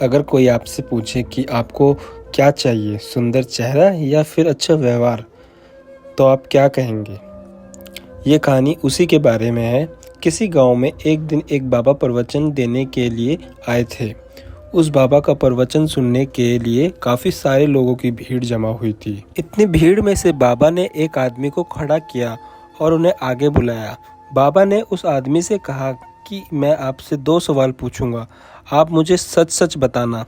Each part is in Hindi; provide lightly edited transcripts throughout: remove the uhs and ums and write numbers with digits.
अगर कोई आपसे पूछे कि आपको क्या चाहिए, सुंदर चेहरा या फिर अच्छा व्यवहार, तो आप क्या कहेंगे? ये कहानी उसी के बारे में है। किसी गांव में एक दिन एक बाबा प्रवचन देने के लिए आए थे। उस बाबा का प्रवचन सुनने के लिए काफ़ी सारे लोगों की भीड़ जमा हुई थी। इतनी भीड़ में से बाबा ने एक आदमी को खड़ा किया और उन्हें आगे बुलाया। बाबा ने उस आदमी से कहा कि मैं आपसे 2 सवाल पूछूंगा, आप मुझे सच सच बताना।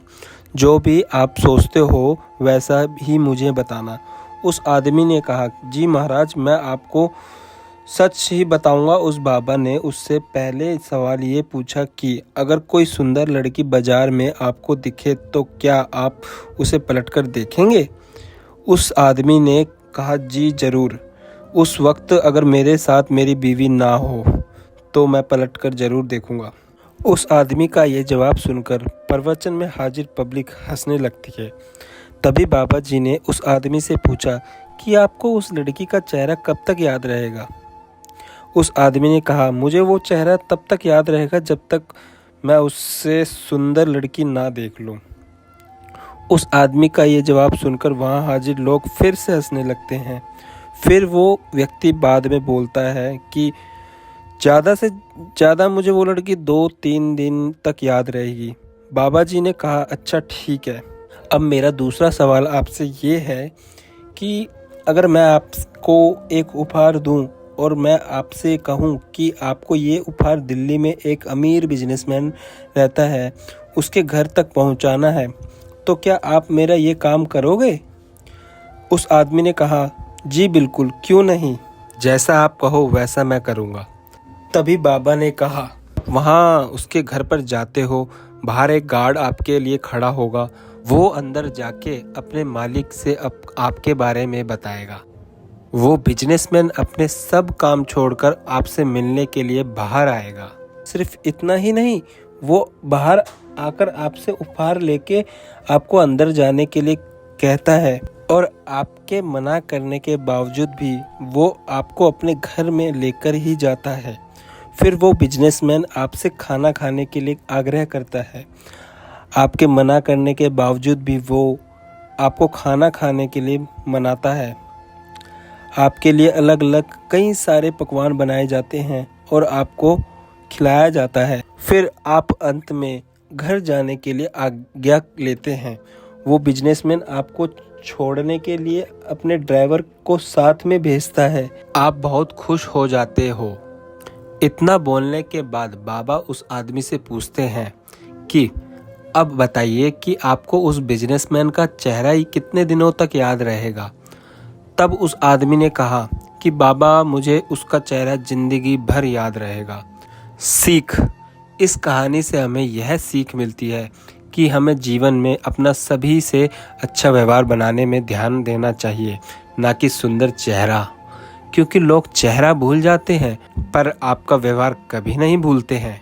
जो भी आप सोचते हो वैसा ही मुझे बताना। उस आदमी ने कहा, जी महाराज, मैं आपको सच ही बताऊंगा। उस बाबा ने उससे पहले सवाल ये पूछा कि अगर कोई सुंदर लड़की बाजार में आपको दिखे तो क्या आप उसे पलटकर देखेंगे? उस आदमी ने कहा, जी जरूर। उस वक्त अगर मेरे साथ मेरी बीवी ना हो तो मैं पलटकर जरूर देखूंगा। उस आदमी का ये जवाब सुनकर प्रवचन में हाजिर पब्लिक हंसने लगती है। तभी बाबा जी ने उस आदमी से पूछा कि आपको उस लड़की का चेहरा कब तक याद रहेगा? उस आदमी ने कहा, मुझे वो चेहरा तब तक याद रहेगा जब तक मैं उससे सुंदर लड़की ना देख लूं। उस आदमी का ये जवाब सुनकर वहां हाजिर लोग फिर से हंसने लगते हैं। फिर वो व्यक्ति बाद में बोलता है कि ज़्यादा से ज़्यादा मुझे वो लड़की 2-3 दिन तक याद रहेगी। बाबा जी ने कहा, अच्छा ठीक है। अब मेरा दूसरा सवाल आपसे ये है कि अगर मैं आपको एक उपहार दूं और मैं आपसे कहूं कि आपको ये उपहार दिल्ली में एक अमीर बिजनेसमैन रहता है, उसके घर तक पहुंचाना है, तो क्या आप मेरा ये काम करोगे? उस आदमी ने कहा, जी बिल्कुल, क्यों नहीं, जैसा आप कहो वैसा मैं करूँगा। तभी बाबा ने कहा, वहाँ उसके घर पर जाते हो, बाहर एक गार्ड आपके लिए खड़ा होगा। वो अंदर जाके अपने मालिक से आपके बारे में बताएगा। वो बिजनेसमैन अपने सब काम छोड़कर आपसे मिलने के लिए बाहर आएगा। सिर्फ इतना ही नहीं, वो बाहर आकर आपसे उपहार लेके आपको अंदर जाने के लिए कहता है और आपके मना करने के बावजूद भी वो आपको अपने घर में लेकर ही जाता है। फिर वो बिजनेसमैन आपसे खाना खाने के लिए आग्रह करता है। आपके मना करने के बावजूद भी वो आपको खाना खाने के लिए मनाता है। आपके लिए अलग अलग कई सारे पकवान बनाए जाते हैं और आपको खिलाया जाता है। फिर आप अंत में घर जाने के लिए आज्ञा लेते हैं। वो बिजनेसमैन आपको छोड़ने के लिए अपने ड्राइवर को साथ में भेजता है। आप बहुत खुश हो जाते हो। इतना बोलने के बाद बाबा उस आदमी से पूछते हैं कि अब बताइए कि आपको उस बिजनेसमैन का चेहरा ही कितने दिनों तक याद रहेगा? तब उस आदमी ने कहा कि बाबा, मुझे उसका चेहरा जिंदगी भर याद रहेगा। सीख, इस कहानी से हमें यह सीख मिलती है कि हमें जीवन में अपना सभी से अच्छा व्यवहार बनाने में ध्यान देना चाहिए, ना कि सुंदर चेहरा। क्योंकि लोग चेहरा भूल जाते हैं पर आपका व्यवहार कभी नहीं भूलते हैं।